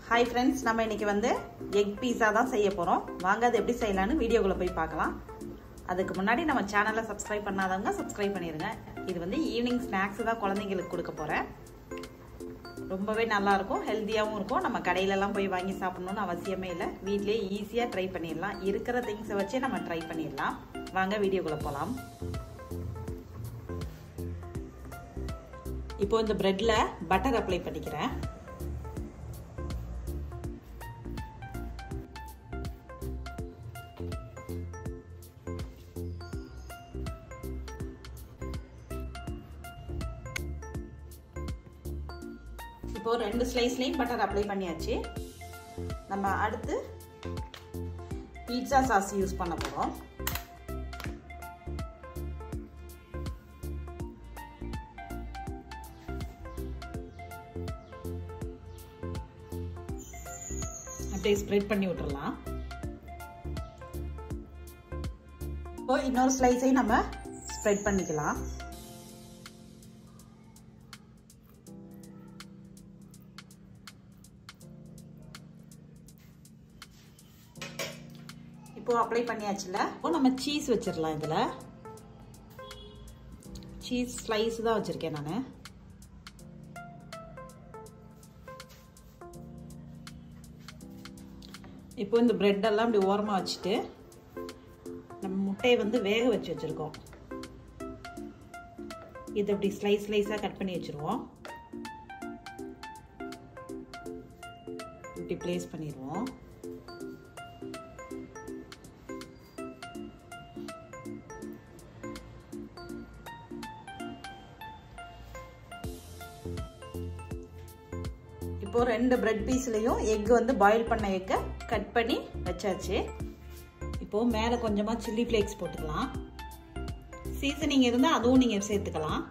Hi friends, நம்ம இன்னைக்கு வந்து எக் பீஸா தான் செய்ய போறோம். வாங்க அது எப்படி செய்யலாம்னு வீடியோக்குள்ள போய் பார்க்கலாம். அதுக்கு முன்னாடி நம்ம சேனலை சப்ஸ்கிரைப் பண்ணாதவங்க சப்ஸ்கிரைப் பண்ணிருங்க. இது வந்து ஈவினிங் ஸ்நாக்ஸ் தான் குழந்தைகளுக்கு கொடுக்க போறேன். ரொம்பவே நல்லா இருக்கும், ஹெல்தியாவும் இருக்கும். நம்ம கடையில எல்லாம் போய் வாங்கி சாப்பிடணும்னு அவசியமே இல்லை. வீட்லயே ஈஸியா ட்ரை பண்ணிடலாம். இருக்கிற திங்ஸை வச்சே நம்ம ட்ரை பண்ணிடலாம். வாங்க வீடியோக்குள்ள போலாம். இப்போ இந்த பிரெட்ல பட்டர் அப்ளை பண்ணிக்கிறேன். இப்போ ரெண்டு ஸ்லைஸ்லயும் பட்டர் அப்ளை பண்ணியாச்சு. நம்ம அடுத்து பீட்சா சாஸ் யூஸ் பண்ண போறோம். அப்படியே ஸ்ப்ரெட் பண்ணி விட்டுறலாம். இப்போ இன்னொரு ஸ்லைஸை நம்ம ஸ்ப்ரெட் பண்ணிக்கலாம். இப்போ அப்ளை பண்ணியாச்சுல. இப்போ நம்ம சீஸ் வச்சிடலாம். இதுல சீஸ் ஸ்லைஸ் தான் வச்சிருக்கேன் நானு. இப்போ இந்த பிரெட் எல்லாம் இப்படி ஓரமா வச்சுட்டு நம்ம முட்டையை வந்து வேக வச்சு வச்சிருக்கோம். இது இப்படி ஸ்லைஸ் ஸ்லைஸா கட் பண்ணி வச்சிருவோம். இப்படி பிளேஸ் பண்ணிடுவோம். இப்போ ரெண்டு பிரெட் பீஸ்லயும் எக் வந்து பாயில் பண்ண எக்கை கட் பண்ணி வச்சாச்சு. இப்போ மேல கொஞ்சமா சில்லி ஃபிளேக்ஸ் போட்டுக்கலாம். சீசனிங் இருந்தா அதுவும் நீங்க சேர்த்துக்கலாம்.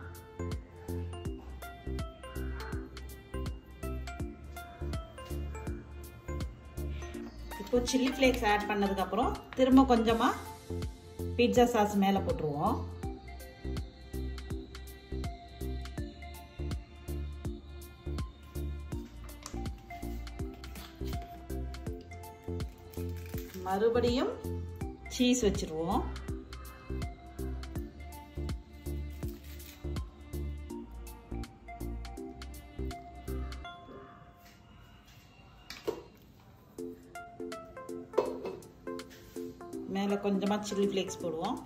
இப்போ சில்லி ஃபிளேக்ஸ் ஆட் பண்ணதுக்கு அப்புறம் திரும்ப கொஞ்சமா பீட்சா சாஸ் மேல போட்டுருவோம். மறுபடியும் சீஸ் வச்சிருவோம். மேல கொஞ்சமா சில்லி ஃபிளேக்ஸ் போடுவோம்.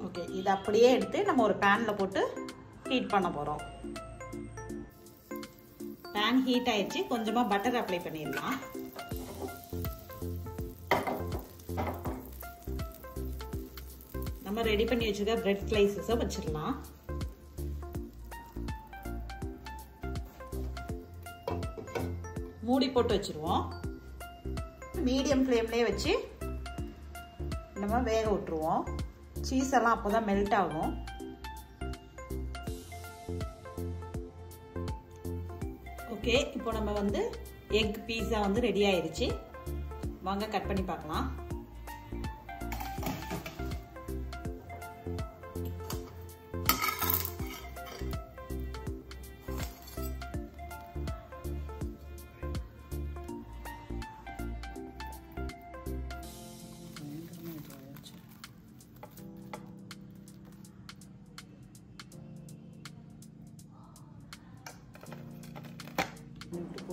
ஓகே, இது அப்படியே எடுத்து நம்ம ஒரு பேன்ல போட்டு ஹீட் பண்ண போறோம். பேன் ஹீட் ஆயிடுச்சு. கொஞ்சமா பட்டர் அப்ளை பண்ணிடலாம். நம்ம ரெடி பண்ணி வச்சிருக்க பிரெட் ஸ்லைசஸை வச்சிடலாம். மூடி போட்டு வச்சிருவோம். மீடியம் ஃப்ளேம்லயே வச்சு நம்ம வேக விட்டுருவோம். சீஸ் எல்லாம் அப்போதான் மெல்ட் ஆகும். ஓகே, இப்போ நம்ம வந்து எக் பீஸா வந்து ரெடி ஆயிருச்சு. வாங்க கட் பண்ணி பார்க்கலாம்.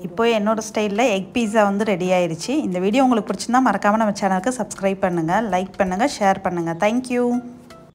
இப்போ என்னோட ஸ்டைலில் எக் பீஸா வந்து ரெடி ஆயிருச்சு. இந்த வீடியோ உங்களுக்கு பிடிச்சிருந்தா மறக்காமல் நம்ம சேனலுக்கு சப்ஸ்கிரைப் பண்ணுங்கள், லைக் பண்ணுங்கள், ஷேர் பண்ணுங்கள். தேங்க்யூ.